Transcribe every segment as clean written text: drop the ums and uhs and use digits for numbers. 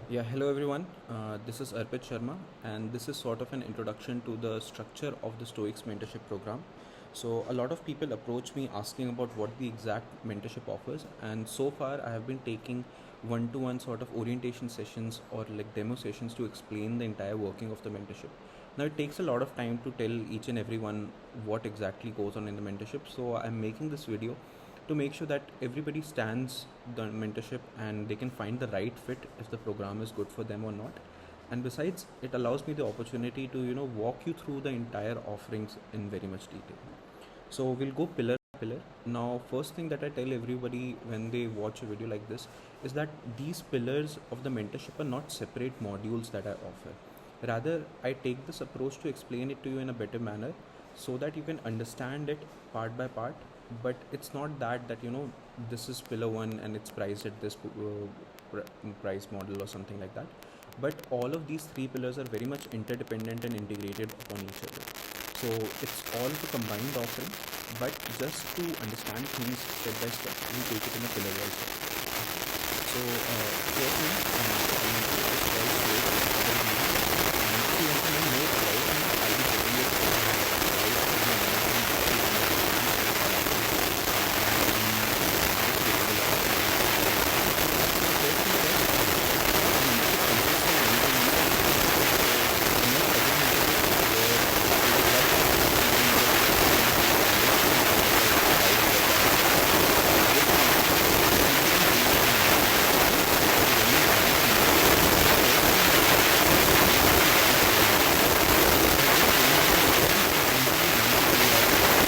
Yeah, hello everyone. This is Arpit Sharma, and this is sort of an introduction to the structure of the Stoics mentorship program. So, a lot of people approach me asking about what the exact mentorship offers, and so far I have been taking one to one sort of orientation sessions or like demo sessions to explain the entire working of the mentorship. Now, it takes a lot of time to tell each and everyone what exactly goes on in the mentorship, so I'm making this video to make sure that everybody stands the mentorship and they can find the right fit if the program is good for them or not. And besides, it allows me the opportunity to walk you through the entire offerings in very much detail. So we'll go pillar by pillar. Now, first thing that I tell everybody when they watch a video like this is that these pillars of the mentorship are not separate modules that I offer. Rather, I take this approach to explain it to you in a better manner so that you can understand it part by part. But it's not that this is pillar one and it's priced at this price model or something like that. But all of these three pillars are very much interdependent and integrated upon each other. So it's all of a combined offering, but just to understand things step by step, we take it in a pillar wise. So first thing, the mentorship is called Stoic Mentorship. And if you want to know more about it, I'll be putting it right in the link in the description so that you can just take it a lot. So first thing first, the mentorship consists of one-to-one sessions. So unlike other mentorships where they would love to see you in the session and understand how the guide works and all that, this mentorship is completely based on one-to-one sessions. So when you join the mentorship, the first thing that happens is you actually join a training session. Now, this training session is usually 1 to 2 hours long,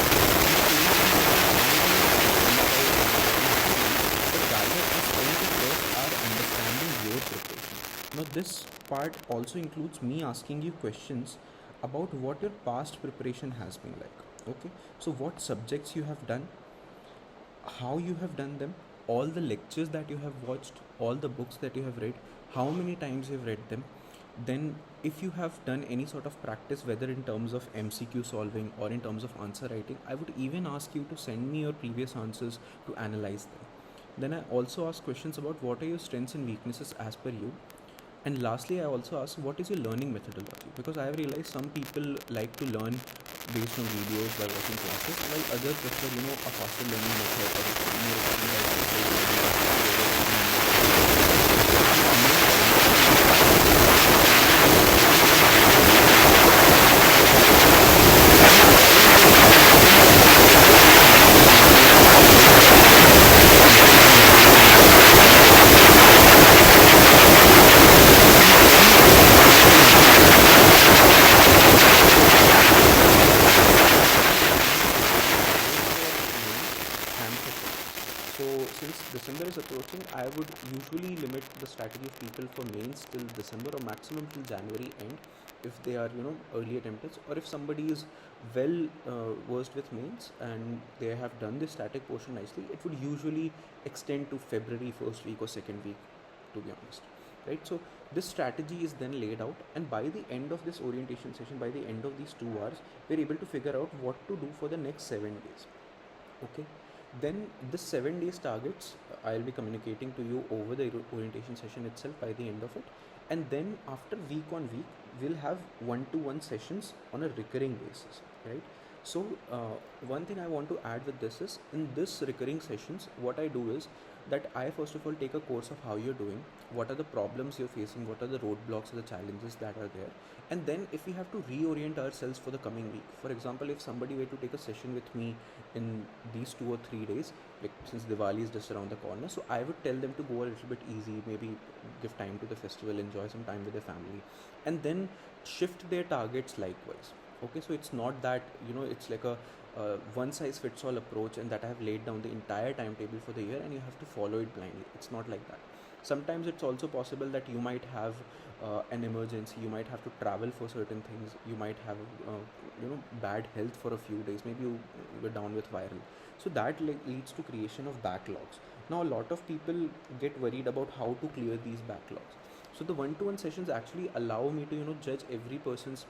and this training session doesn't only emphasize what you have to do, but rather I spend the first hour understanding your preparation. Now, this part also includes me asking you questions about what your past preparation has been like. Okay, so what subjects you have done, how you have done them, all the lectures that you have watched, all the books that you have read, how many times you've read them. Then, if you have done any sort of practice, whether in terms of MCQ solving or in terms of answer writing, I would even ask you to send me your previous answers to analyze them. Then, I also ask questions about what are your strengths and weaknesses as per you. And lastly, I also ask what is your learning methodology, because I have realized some people like to learn based on videos by watching classes, while others prefer a faster learning method or more step by step learning where they can memorize the content. So this main identity is important for me because only when I know only when I know your strengths and weaknesses, I will be able to tailor the mentorship according to your strengths and weaknesses. So in every episode, I will give you a practical example of how to apply this mentorship. So first thing that comes goes for mains and for firsts. So since December is approaching, I would usually limit the strategy of people for mains till December or maximum till January end if they are early attempters, or if somebody is well versed with mains and they have done the static portion nicely, it would usually extend to February first week or second week, to be honest, right? So this strategy is then laid out, and by the end of this orientation session, by the end of these 2 hours, we're able to figure out what to do for the next 7 days. Okay, then the 7 days targets I'll be communicating to you over the orientation session itself by the end of it. And then after week on week, we'll have one-to-one sessions on a recurring basis, right? So one thing I want to add with this is, in this recurring sessions, what I do is that I first of all take a course of how you're doing, what are the problems you're facing, what are the roadblocks or the challenges that are there. And then if we have to reorient ourselves for the coming week, for example, if somebody were to take a session with me in these 2 or 3 days, like since Diwali is just around the corner, so I would tell them to go a little bit easy, maybe give time to the festival, enjoy some time with their family, and then shift their targets likewise. Okay, so it's not that it's like a one size fits all approach and that I have laid down the entire timetable for the year and you have to follow it blindly. It's not like that. Sometimes it's also possible that you might have an emergency, you might have to travel for certain things, you might have bad health for a few days, maybe you were down with viral, so that leads to creation of backlogs. Now a lot of people get worried about how to clear these backlogs. So the one-to-one sessions actually allow me to judge every person's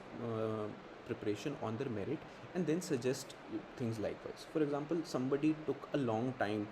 preparation on their merit and then suggest things likewise. For example, somebody took a long time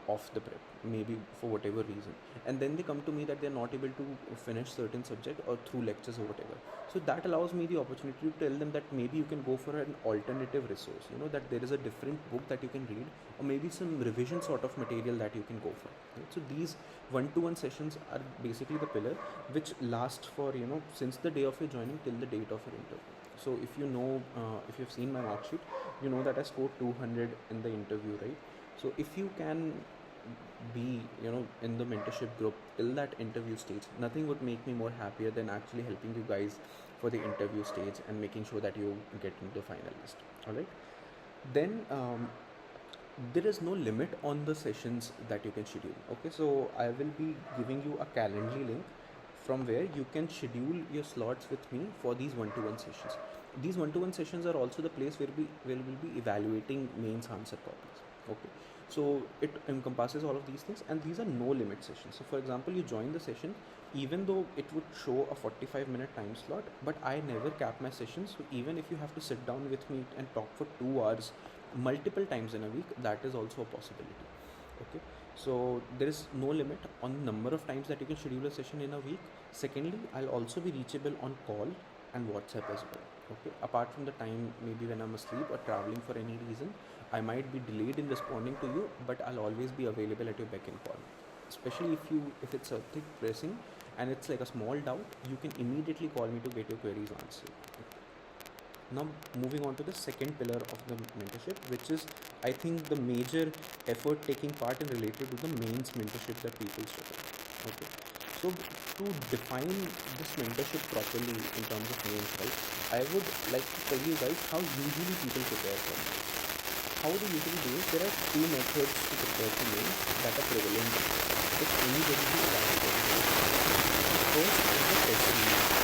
off the prep, maybe for whatever reason, and then they come to me that they're not able to finish certain subject or through lectures or whatever. So that allows me the opportunity to tell them that maybe you can go for an alternative resource, that there is a different book that you can read, or maybe some revision sort of material that you can go for, right? So these one-to-one sessions are basically the pillar which last for, since the day of your joining till the date of your interview. So if you've seen my mark sheet, you know that I scored 200 in the interview, right? So if you can be, in the mentorship group till that interview stage, nothing would make me more happier than actually helping you guys for the interview stage and making sure that you get into the final list. All right. Then there is no limit on the sessions that you can schedule. Okay, so I will be giving you a Calendly link from where you can schedule your slots with me for these one-to-one sessions. These one-to-one sessions are also the place where we will be evaluating mains answer copies. Okay, so it encompasses all of these things, and these are no limit sessions. So for example, you join the session, even though it would show a 45-minute time slot, but I never cap my sessions. So even if you have to sit down with me and talk for 2 hours multiple times in a week, that is also a possibility. Okay, so there is no limit on the number of times that you can schedule a session in a week. Secondly, I'll also be reachable on call and WhatsApp as well. Okay, apart from the time maybe when I'm asleep or traveling for any reason, I might be delayed in responding to you, but I'll always be available at your beck and call. Especially if it's a thick pressing and it's like a small doubt, you can immediately call me to get your queries answered. Now moving on to the second pillar of the mentorship, which is, I think, the major effort taking part in related to the mains mentorship that people struggle. Okay, so to define this mentorship properly in terms of mains, right, I would like to tell you guys how usually people prepare for mains. How they usually do it, there are two methods to prepare for mains that are prevalent if anybody who starts for mains. First is the test series.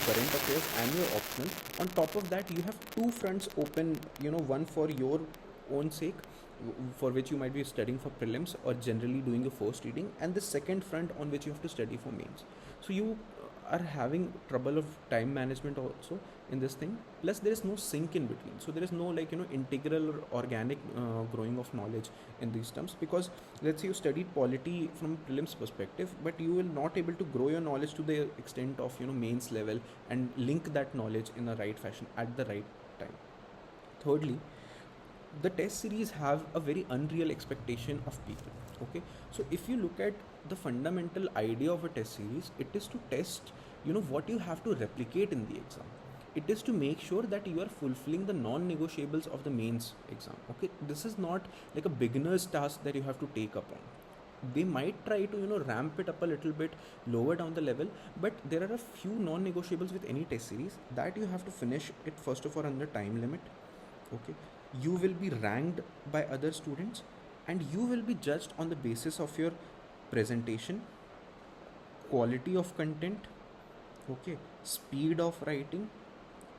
Current affairs and your optional. On top of that, you have two fronts open, one for your own sake, for which you might be studying for prelims or generally doing a first reading, and the second front on which you have to study for mains. So you are having trouble of time management also in this thing, plus there is no sync in between, so there is no integral or organic growing of knowledge in these terms, because let's say you studied polity from prelims perspective, but you will not able to grow your knowledge to the extent of mains level and link that knowledge in the right fashion at the right time. Thirdly, the test series have a very unreal expectation of people. Okay, so if you look at the fundamental idea of a test series, it is to test what you have to replicate in the exam. It is to make sure that you are fulfilling the non-negotiables of the mains exam. Okay, this is not like a beginner's task that you have to take up on. They might try to ramp it up a little bit lower down the level, but there are a few non-negotiables with any test series that you have to finish it first of all under time limit. Okay, you will be ranked by other students, and you will be judged on the basis of your presentation, quality of content, okay, speed of writing,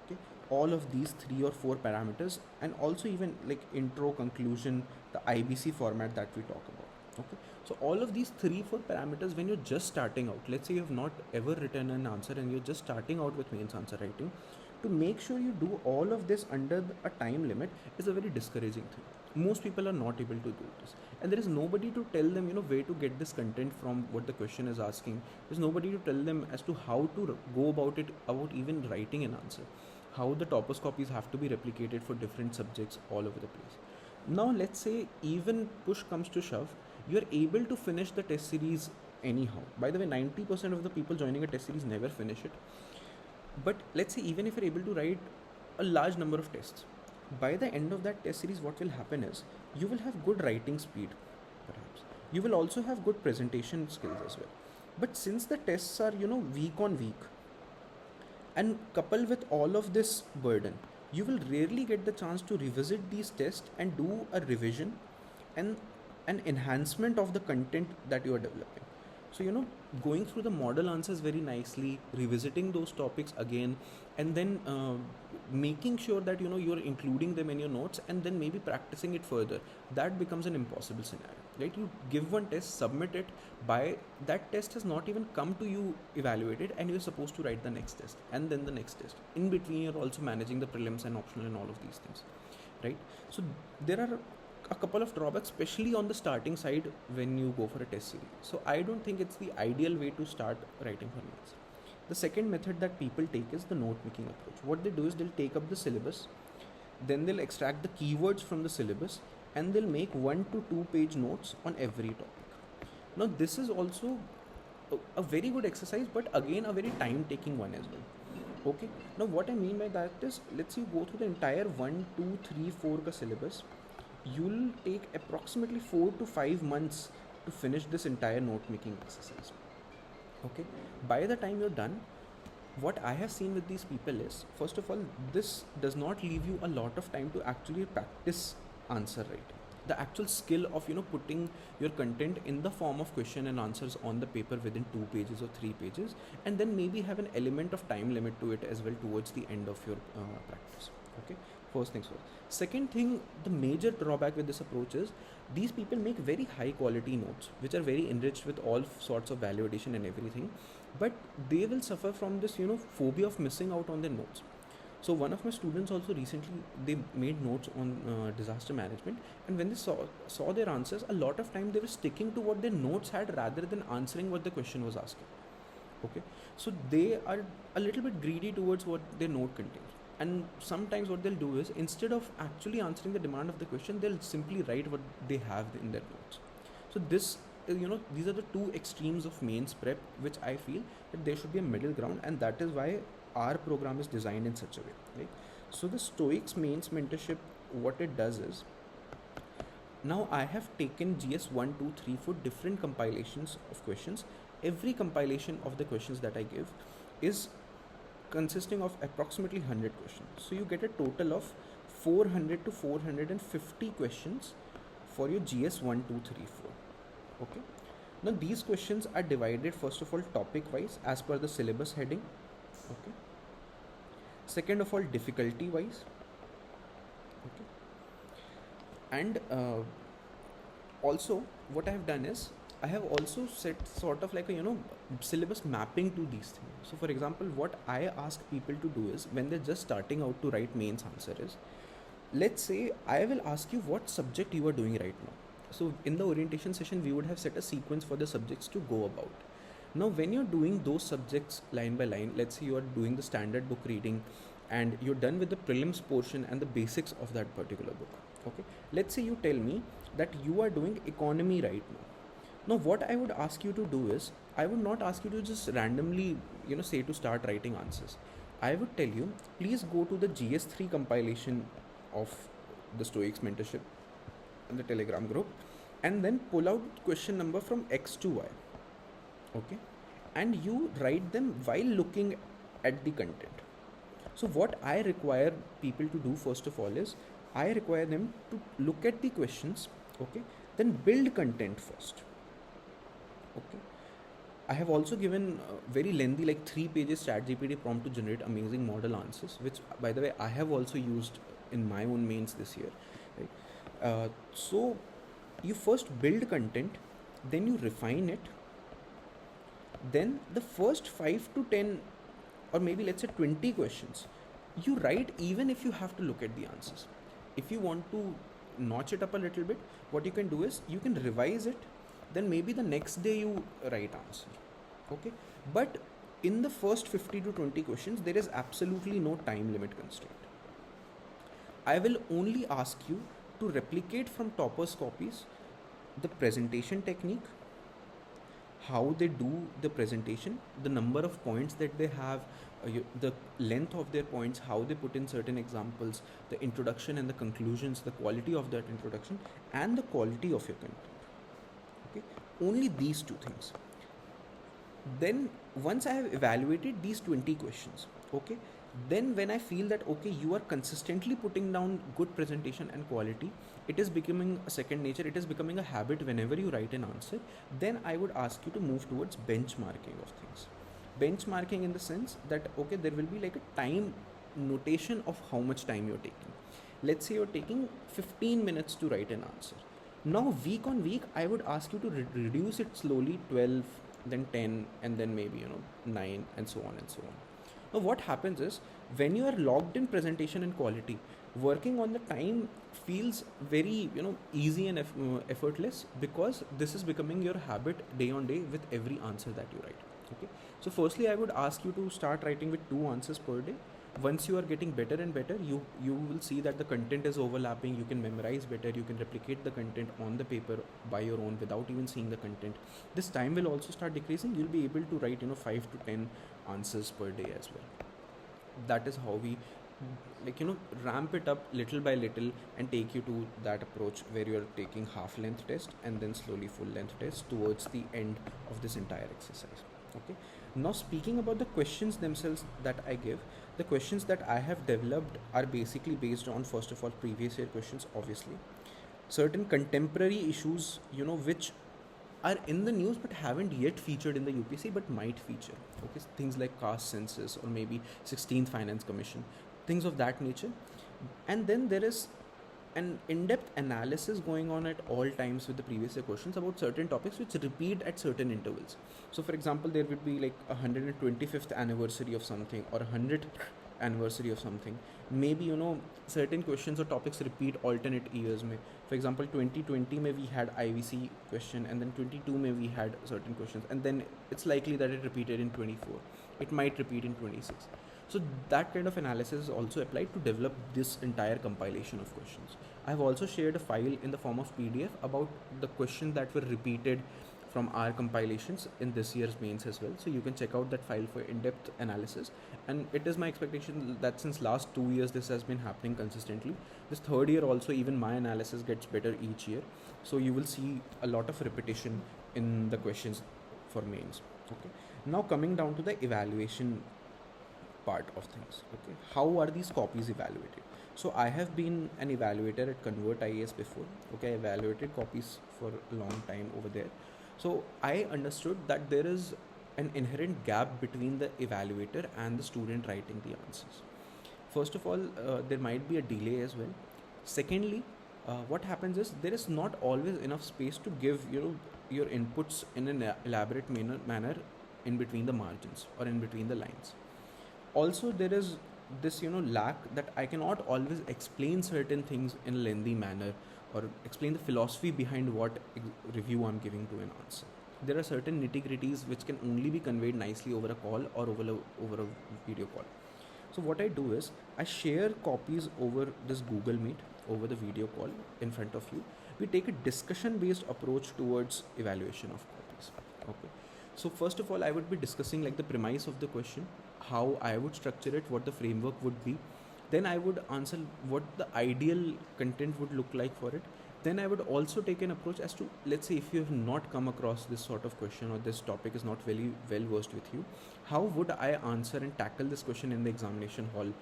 okay, all of these 3 or 4 parameters, and also even like intro, conclusion, the IBC format that we talk about. Okay, so all of these 3-4 parameters, when you're just starting out, let's say you have not ever written an answer and you're just starting out with mains answer writing, to make sure you do all of this under a time limit is a very discouraging thing. Most people are not able to do this, and there is nobody to tell them where to get this content from, what the question is asking. There's nobody to tell them as to how to go about it, about even writing an answer, how the topos copies have to be replicated for different subjects all over the place. Now let's say even push comes to shove, you're able to finish the test series anyhow. By the way, 90% of the people joining a test series never finish it. But let's say even if you're able to write a large number of tests, by the end of that test series, what will happen is you will have good writing speed, perhaps. You will also have good presentation skills as well. But since the tests are, week on week, and coupled with all of this burden, you will rarely get the chance to revisit these tests and do a revision and an enhancement of the content that you are developing. So, going through the model answers very nicely, revisiting those topics again, and then making sure that you're including them in your notes, and then maybe practicing it further, that becomes an impossible scenario, right? You give one test, submit it, by that test has not even come to you evaluated, and you're supposed to write the next test and then the next test. In between, you're also managing the prelims and optional and all of these things, right? So there are a couple of drawbacks, especially on the starting side when you go for a test series. So I don't think it's the ideal way to start writing for maths. The second method that people take is the note making approach. What they do is they'll take up the syllabus, then they'll extract the keywords from the syllabus, and they'll make 1 to 2 page notes on every topic. Now this is also a very good exercise, but again a very time taking one as well. Okay, now what I mean by that is, let's say you go through the entire 1, 2, 3, 4 ka syllabus, you'll take approximately 4 to 5 months to finish this entire note making exercise. Okay, by the time you're done, what I have seen with these people is, first of all, this does not leave you a lot of time to actually practice answer writing. The actual skill of putting your content in the form of question and answers on the paper within 2 pages or 3 pages, and then maybe have an element of time limit to it as well towards the end of your practice. Okay, first things first. Second thing, the major drawback with this approach is these people make very high quality notes which are very enriched with all sorts of value addition and everything, but they will suffer from this phobia of missing out on their notes. So one of my students also recently, they made notes on disaster management, and when they saw their answers, a lot of time they were sticking to what their notes had rather than answering what the question was asking. Okay, so they are a little bit greedy towards what their note contains, and sometimes what they'll do is, instead of actually answering the demand of the question, they'll simply write what they have in their notes. So this these are the two extremes of mains prep, which I feel that there should be a middle ground, and that is why our program is designed in such a way, right? So the Stoics mains mentorship, what it does is, now I have taken GS 1, 2, 3 for different compilations of questions. Every compilation of the questions that I give is consisting of approximately 100 questions. So you get a total of 400 to 450 questions for your GS 1, 2, 3, 4. Okay. Now these questions are divided, first of all, topic wise as per the syllabus heading. Okay. Second of all, difficulty wise. Okay. And also what I have done is, I have also set sort of like a syllabus mapping to these things. So for example, what I ask people to do is, when they're just starting out to write mains answer is, let's say I will ask you what subject you are doing right now. So in the orientation session, we would have set a sequence for the subjects to go about. Now when you're doing those subjects line by line, let's say you are doing the standard book reading and you're done with the prelims portion and the basics of that particular book. Okay, let's say you tell me that you are doing economy right now. Now what I would ask you to do is, I would not ask you to just randomly say to start writing answers. I would tell you, please go to the GS3 compilation of the Stoics mentorship in the Telegram group, and then pull out question number from X to Y. Okay, and you write them while looking at the content. So what I require people to do, first of all, is I require them to look at the questions, okay, then build content first. Okay, I have also given very lengthy, like 3 pages ChatGPT prompt to generate amazing model answers, which by the way I have also used in my own mains this year, right? So you first build content, then you refine it, then the first 5 to 10 or maybe let's say 20 questions you write, even if you have to look at the answers. If you want to notch it up a little bit, what you can do is you can revise it, then maybe the next day you write answer. Okay, but in the first 50 to 20 questions there is absolutely no time limit constraint. I will only ask you to replicate from toppers copies the presentation technique, how they do the presentation, the number of points that they have, the length of their points, how they put in certain examples, the introduction and the conclusions, the quality of that introduction, and the quality of your content. Okay, only these two things. Then once I have evaluated these 20 questions, okay, then when I feel that okay, you are consistently putting down good presentation and quality, it is becoming a second nature, it is becoming a habit whenever you write an answer, then I would ask you to move towards benchmarking of things. Benchmarking in the sense that okay, there will be like a time notation of how much time you're taking. Let's say you're taking 15 minutes to write an answer. Now week on week I would ask you to reduce it slowly, 12, then 10, and then maybe 9, and so on and so on. Now what happens is, when you are logged in presentation and quality, working on the time feels very easy and effortless, because this is becoming your habit day on day with every answer that you write. Okay, so firstly I would ask you to start writing with 2 answers per day. Once you are getting better and better, you will see that the content is overlapping, you can memorize better, you can replicate the content on the paper by your own without even seeing the content. This time will also start decreasing, you'll be able to write 5 to 10 answers per day as well. That is how we ramp it up little by little and take you to that approach where you are taking half length test and then slowly full length test towards the end of this entire exercise. Okay, now speaking about the questions themselves that I give, the questions that I have developed are basically based on, first of all, previous year questions, obviously, certain contemporary issues which are in the news but haven't yet featured in the UPSC but might feature. Okay, things like caste census or maybe 16th Finance Commission, things of that nature. And then there is an in-depth analysis going on at all times with the previous year questions about certain topics which repeat at certain intervals. So for example, there would be like 125th anniversary of something or 100th anniversary of something. Maybe certain questions or topics repeat alternate years. May, for example, 2020 may we had IVC question, and then 22 may we had certain questions, and then it's likely that it repeated in 24. It might repeat in 26. So that kind of analysis is also applied to develop this entire compilation of questions. I've also shared a file in the form of PDF about the questions that were repeated from our compilations in this year's mains as well. So you can check out that file for in-depth analysis. And it is my expectation that since last 2 years this has been happening consistently, this third year also even my analysis gets better each year. So you will see a lot of repetition in the questions for mains. Okay. Now coming down to the evaluation part of things. Okay, how are these copies evaluated? So I have been an evaluator at Convert IAS before. Okay, I evaluated copies for a long time over there. So I understood that there is an inherent gap between the evaluator and the student writing the answers. First of all, there might be a delay as well. Secondly, what happens is there is not always enough space to give your inputs in an elaborate manner in between the margins or in between the lines. Also there is this lack that I cannot always explain certain things in a lengthy manner or explain the philosophy behind what review I'm giving to an answer. There are certain nitty-gritties which can only be conveyed nicely over a call or over a video call. So what I do is I share copies over this Google Meet, over the video call in front of you. We take a discussion based approach towards evaluation of copies. Okay, so first of all I would be discussing like the premise of the question, how I would structure it, what the framework would be. Then I would answer what the ideal content would look like for it. Then I would also take an approach as to, let's say if you have not come across this sort of question or this topic is not very well versed with you, how would I answer and tackle this question in the examination hall,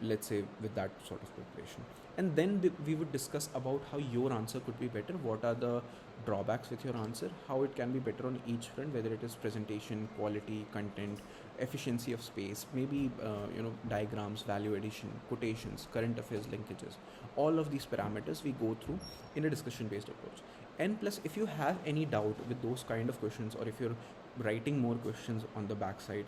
let's say with that sort of preparation. And then we would discuss about how your answer could be better, what are the drawbacks with your answer, how it can be better on each front, whether it is presentation, quality, content, efficiency of space, maybe diagrams, value addition, quotations, current affairs linkages. All of these parameters we go through in a discussion based approach. And plus, if you have any doubt with those kind of questions, or if you're writing more questions on the backside,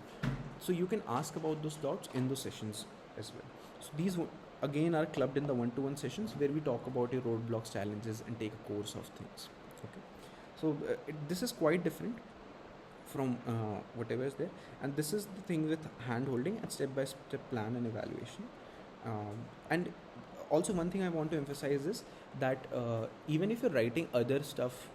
so you can ask about those doubts in those sessions as well. So these again are clubbed in the one-to-one sessions where we talk about your roadblocks, challenges, and take a course of things. Okay, so this is quite different from whatever is there, and this is the thing with hand holding and step-by-step plan and evaluation. And also one thing I want to emphasize is that even if you're writing other stuff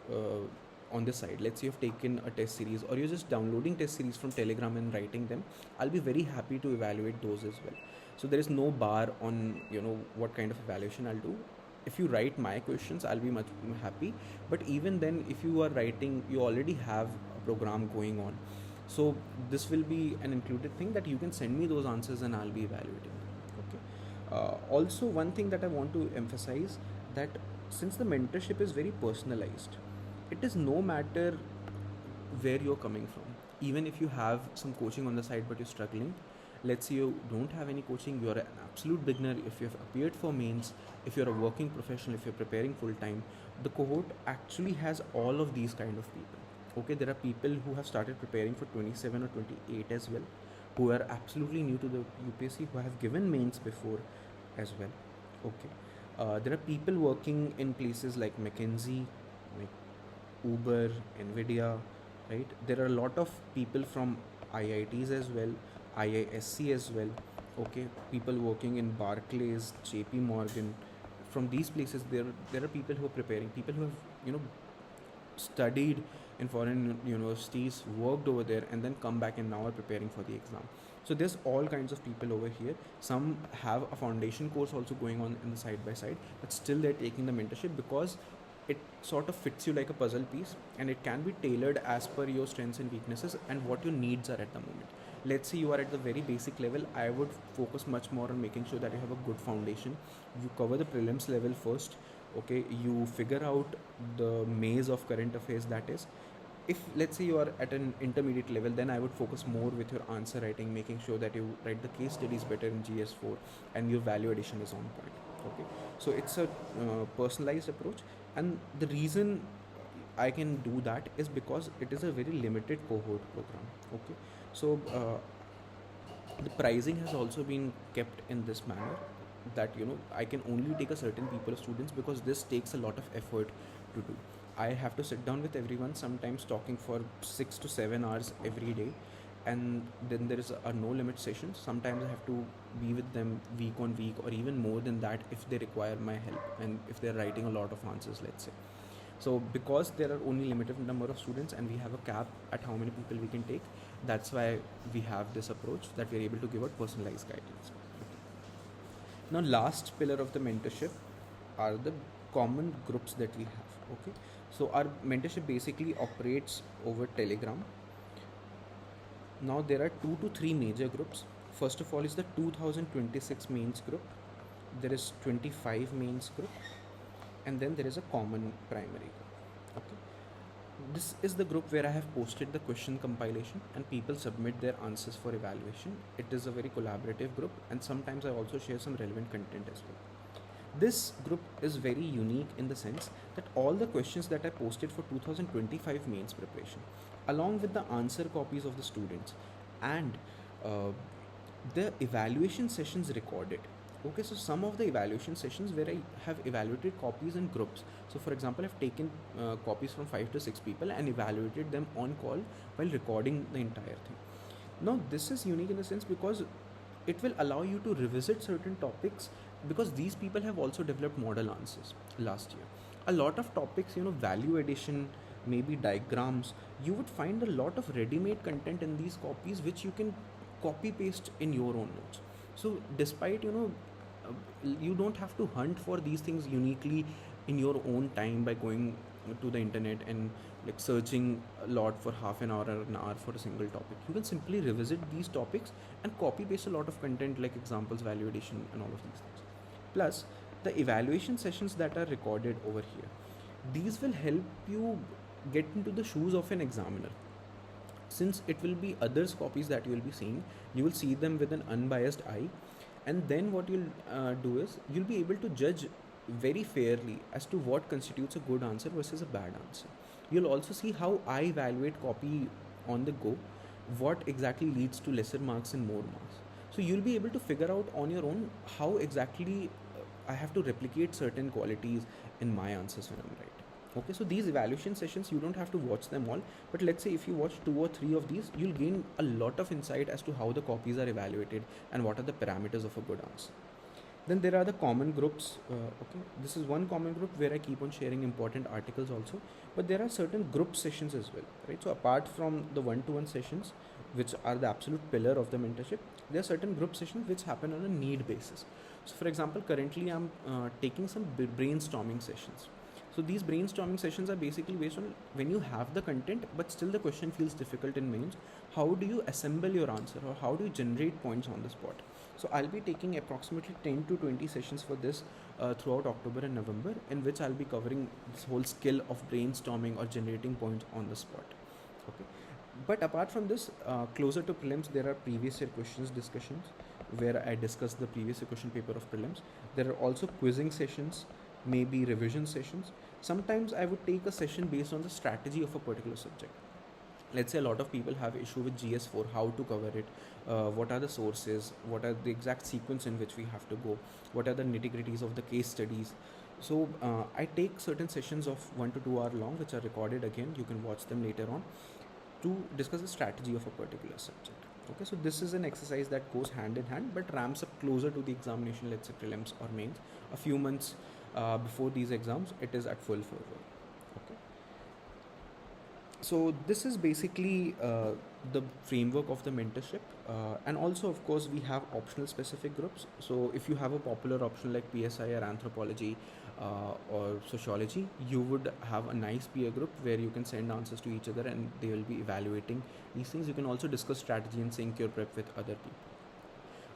on the side. Let's say you've taken a test series, or you're just downloading test series from Telegram and writing them. I'll be very happy to evaluate those as well. So there is no bar on what kind of evaluation I'll do. If you write my questions, I'll be much happy. But even then, if you are writing, you already have a program going on. So this will be an included thing that you can send me those answers and I'll be evaluating them. Okay. Also, one thing that I want to emphasize, that since the mentorship is very personalized, it is no matter where you're coming from. Even if you have some coaching on the side but you're struggling, let's say you don't have any coaching, you're an absolute beginner, if you've appeared for mains, if you're a working professional, if you're preparing full time, the cohort actually has all of these kind of people. Okay, there are people who have started preparing for 27 or 28 as well, who are absolutely new to the UPSC, who have given mains before as well. Okay, there are people working in places like McKinsey, like Uber, Nvidia, right? There are a lot of people from IITs as well, IISC as well. Okay, people working in Barclays, JP Morgan. From these places, there are people who are preparing, people who have studied in foreign universities, worked over there, and then come back and now are preparing for the exam. So there's all kinds of people over here. Some have a foundation course also going on in the side by side, but still they're taking the mentorship because it sort of fits you like a puzzle piece, and it can be tailored as per your strengths and weaknesses and what your needs are at the moment. Let's say you are at the very basic level, I would focus much more on making sure that you have a good foundation. You cover the prelims level first. Okay, you figure out the maze of current affairs that is. If let's say you are at an intermediate level, then I would focus more with your answer writing, making sure that you write the case studies better in GS4 and your value addition is on point. Okay, so it's a personalized approach, and the reason I can do that is because it is a very limited cohort program. Okay, so the pricing has also been kept in this manner, that I can only take a certain people of students, because this takes a lot of effort to do. I have to sit down with everyone, sometimes talking for 6 to 7 hours every day, and then there is a no limit session. Sometimes I have to be with them week on week, or even more than that if they require my help and if they're writing a lot of answers, let's say. So because there are only limited number of students and we have a cap at how many people we can take, that's why we have this approach, that we're able to give out personalized guidance. Now, last pillar of the mentorship are the common groups that we have. Okay, so our mentorship basically operates over Telegram. Now there are 2 to 3 major groups. First of all is the 2026 mains group. There is 25 mains group, and then there is a common primary group. Okay, this is the group where I have posted the question compilation and people submit their answers for evaluation. It is a very collaborative group, and sometimes I also share some relevant content as well. This group is very unique in the sense that all the questions that I posted for 2025 mains preparation, along with the answer copies of the students and the evaluation sessions recorded. Okay, so some of the evaluation sessions where I have evaluated copies in groups. So for example, I've taken copies from 5 to 6 people and evaluated them on call while recording the entire thing. Now this is unique in the sense because it will allow you to revisit certain topics, because these people have also developed model answers last year. A lot of topics, value addition, maybe diagrams, you would find a lot of ready-made content in these copies which you can copy paste in your own notes. So despite you don't have to hunt for these things uniquely in your own time by going to the internet and like searching a lot for half an hour or an hour for a single topic. You can simply revisit these topics and copy paste a lot of content like examples, value addition, and all of these things. Plus the evaluation sessions that are recorded over here, these will help you get into the shoes of an examiner. Since it will be others' copies that you will be seeing, you will see them with an unbiased eye, and then what you'll do is you'll be able to judge very fairly as to what constitutes a good answer versus a bad answer. You'll also see how I evaluate copy on the go, what exactly leads to lesser marks and more marks. So you'll be able to figure out on your own how exactly I have to replicate certain qualities in my answers when I'm writing. Okay, so these evaluation sessions, you don't have to watch them all, but let's say if you watch 2 or 3 of these, you'll gain a lot of insight as to how the copies are evaluated and what are the parameters of a good answer. Then there are the common groups. Okay, this is one common group where I keep on sharing important articles also, but there are certain group sessions as well, right? So apart from the one-to-one sessions, which are the absolute pillar of the mentorship, there are certain group sessions which happen on a need basis. So for example, currently I'm taking some brainstorming sessions. So these brainstorming sessions are basically based on when you have the content, but still the question feels difficult in mains. How do you assemble your answer, or how do you generate points on the spot? So I'll be taking approximately 10 to 20 sessions for this throughout October and November, in which I'll be covering this whole skill of brainstorming or generating points on the spot. Okay. But apart from this, closer to prelims, there are previous year questions discussions where I discuss the previous year question paper of prelims. There are also quizzing sessions, maybe revision sessions. Sometimes I would take a session based on the strategy of a particular subject. Let's say a lot of people have issue with GS4, how to cover it, what are the sources, what are the exact sequence in which we have to go, what are the nitty-gritties of the case studies. So I take certain sessions of 1 to 2 hour long, which are recorded again. You can watch them later on to discuss the strategy of a particular subject. Okay, so this is an exercise that goes hand in hand, but ramps up closer to the examination, let's say prelims or mains, a few months before these exams. It is at full fervor. Okay, so this is basically the framework of the mentorship, and also of course we have optional specific groups. So if you have a popular option like PSI or anthropology or sociology, you would have a nice peer group where you can send answers to each other and they will be evaluating these things. You can also discuss strategy and sync your prep with other people.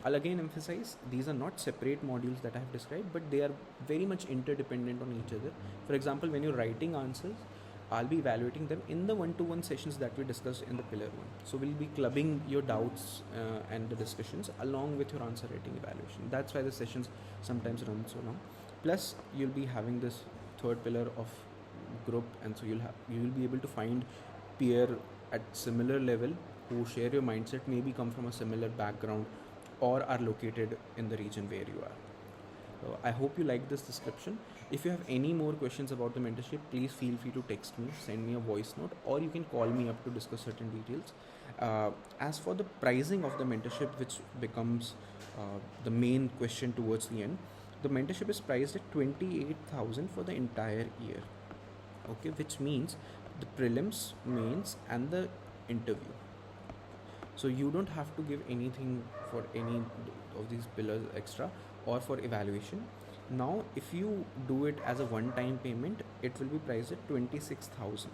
I'll again emphasize, these are not separate modules that I have described, but they are very much interdependent on each other. For example, when you're writing answers, I'll be evaluating them in the one-to-one sessions that we discussed in the pillar one. So we'll be clubbing your doubts and the discussions along with your answer writing evaluation. That's why the sessions sometimes run so long. Plus, you'll be having this third pillar of group, and so you will be able to find peer at similar level who share your mindset, maybe come from a similar background, or are located in the region where you are. I hope you like this description. If you have any more questions about the mentorship, please feel free to text me, send me a voice note, or you can call me up to discuss certain details. As for the pricing of the mentorship, which becomes the main question towards the end, the mentorship is priced at 28,000 for the entire year. Okay, which means the prelims, mains, and the interview. So you don't have to give anything for any of these pillars extra or for evaluation. Now if you do it as a one-time payment, it will be priced at 26,000.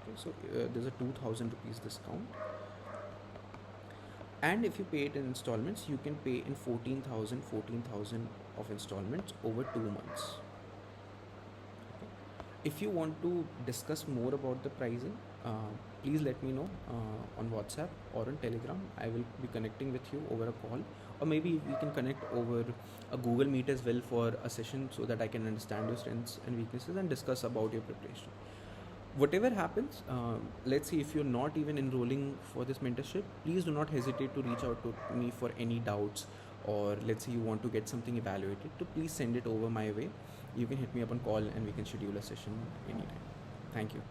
Okay, so there's a 2,000 rupees discount, and if you pay it in installments, you can pay in 14,000 of installments over 2 months. If you want to discuss more about the pricing, please let me know on WhatsApp or on Telegram. I will be connecting with you over a call, or maybe we can connect over a Google Meet as well for a session, so that I can understand your strengths and weaknesses and discuss about your preparation. Whatever happens, let's see, if you're not even enrolling for this mentorship, please do not hesitate to reach out to me for any doubts, or let's say you want to get something evaluated, to please send it over my way. You can hit me up on call and we can schedule a session anytime. Thank you.